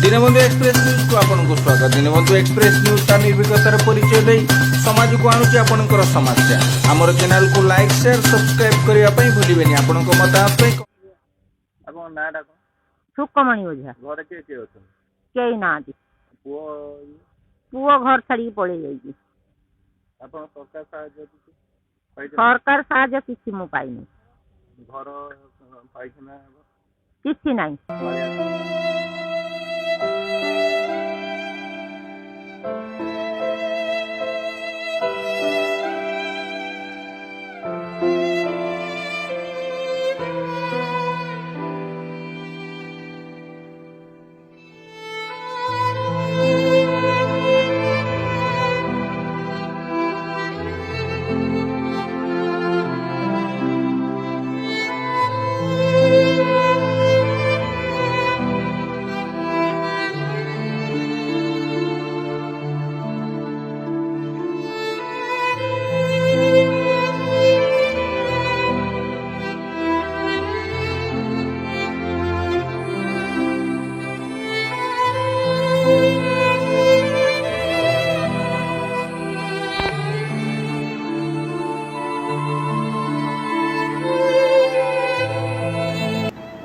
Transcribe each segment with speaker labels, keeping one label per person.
Speaker 1: Deenbandhu express news को आपनको स्वागत। Deenbandhu express news का निर्भीकतार परिचय दे समाज को आणुची आपनकर समस्या। हमर चैनल को लाइक शेयर सब्सक्राइब करिया पई भूलिबेनी। आपनको मतामत पई
Speaker 2: आपन नाडा को
Speaker 3: सुकमणि ओझा
Speaker 2: घर के अछन
Speaker 3: केही नांती
Speaker 2: पुओ
Speaker 3: पुओ घर छाड़ी पड़े जाइए।
Speaker 2: आपन सरकार साहाय्य किछि
Speaker 3: सरकार साहाय्य किसी मु पाइनी
Speaker 2: घर पाइछना
Speaker 3: किसी नहीं।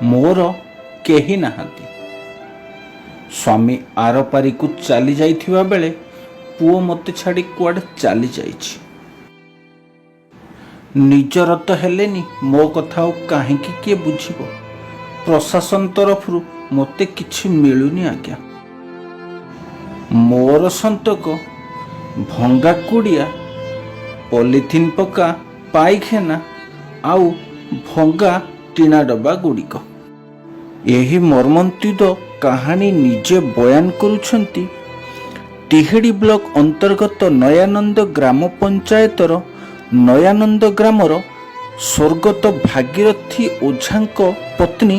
Speaker 1: मोर केही नाहांती। स्वामी आरपारी को चली जाइथिबा बेले पुओ मते छाड़ी कुआडे चली जाइछि। निजर तो हेलेनी मो कथा काहेकि किए बुझिबो। प्रशासन तरफरु मते किछि मिलुनी आज्ञा। मोर संतक भंगा कुड़िया पॉलिथिन पका पाइखाना आउ भंगा टीना डब्बा गुड़िक। यही मर्मन्तिद कहानी निजे बयान करुछंती टिहेड़ी ब्लॉक अंतर्गत नयानंद ग्राम पंचायतर नयानंद ग्रामर स्वर्गत भागीरथी ओझांक पत्नी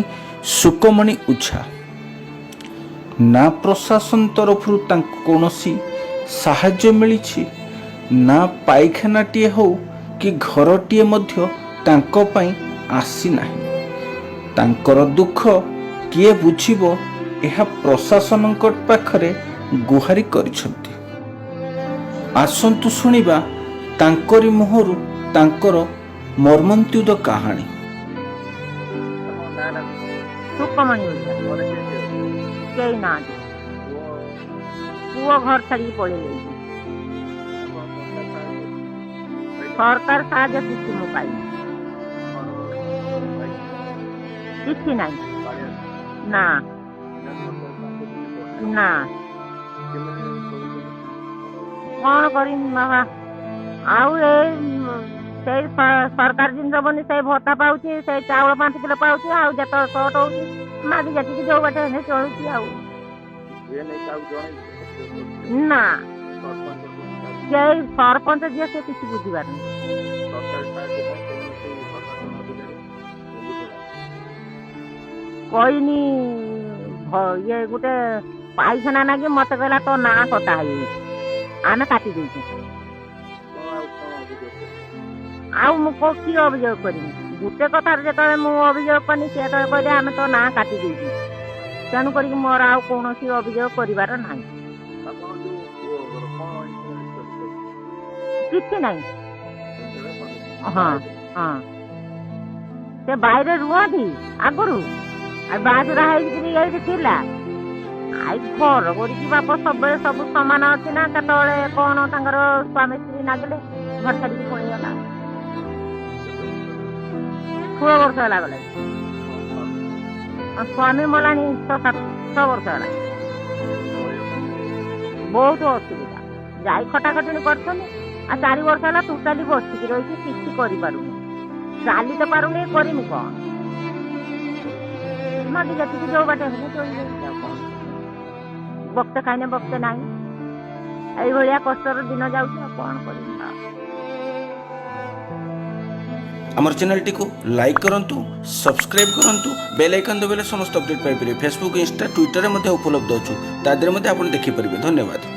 Speaker 1: सुकमणि ओझा। ना प्रशासन तरफरु तांको कोनोसी साहाय्य मिलिछि, ना पाइखानाटिए हो कि घरटिए मध्य तांको पई आसी नाही। तांकर दुख किए बुझिबो एहा प्रशासन पाखरे गुहारी करिसंती। आसंतु सुनिबा तांकरी मुहरु तांकर मर्मन्तिद कहानी।
Speaker 3: सुकमणि ओझा
Speaker 2: घर के
Speaker 3: केही नांती
Speaker 2: पुओ
Speaker 3: पुओ घर छाड़ी पड़े जाइए। सरकार साहाय्य किसी मु पाइनी किसी नहीं ना ना कौन करी बाबा आउ से सरकार जिन दबनी से भत्ता पाऊँ से चाउल 5 किलो पाऊँ आउ जत सट हो मागी जाति जो बाटे हेने चलुची आउ ना जे सरपंच जी से किसी बुझीबार नहीं। कहनी ये गोटे पाइखाना ना कि मत कहला तो ना कटा आने काटी दे आउ मु कि अभियोग करी गोटे कथार जो अभियोग कनी सी कहले आम तो ना काटी दे तेणुक मोर आउ कौन अभियोग कर ना किसी नहीं। हाँ हाँ से बाहर रुहती आगरू बाजुरा थिला आई घर करी बाप सब सब सामान अच्छी ना केतले कौन तांकर स्वामी स्त्री नागिले घर छाड़ी पड़ेगला 16 वर्ष है गले स्वामी मलानी 6-7 वर्ष है बहुत असुविधा जाई खटाखटनी कर 4 वर्ष है टोटाली बसिक रही किसी कर चाली तो पारूनी करमी कौन माटी जाति जो बाटे बक्ते खाइने बक्ते ना ये कष्टर दिन जाऊँ कौन कर।
Speaker 1: हमर चैनल टी को लाइक करंतु, सब्सक्राइब करंतु, बेल आइकन दबेले समस्त अपडेट पाइ परिबे। फेसबुक, इंस्टा, ट्विटर रे मध्ये उपलब्ध अछु, तादरे मध्ये आपण देखि परिबे। धन्यवाद।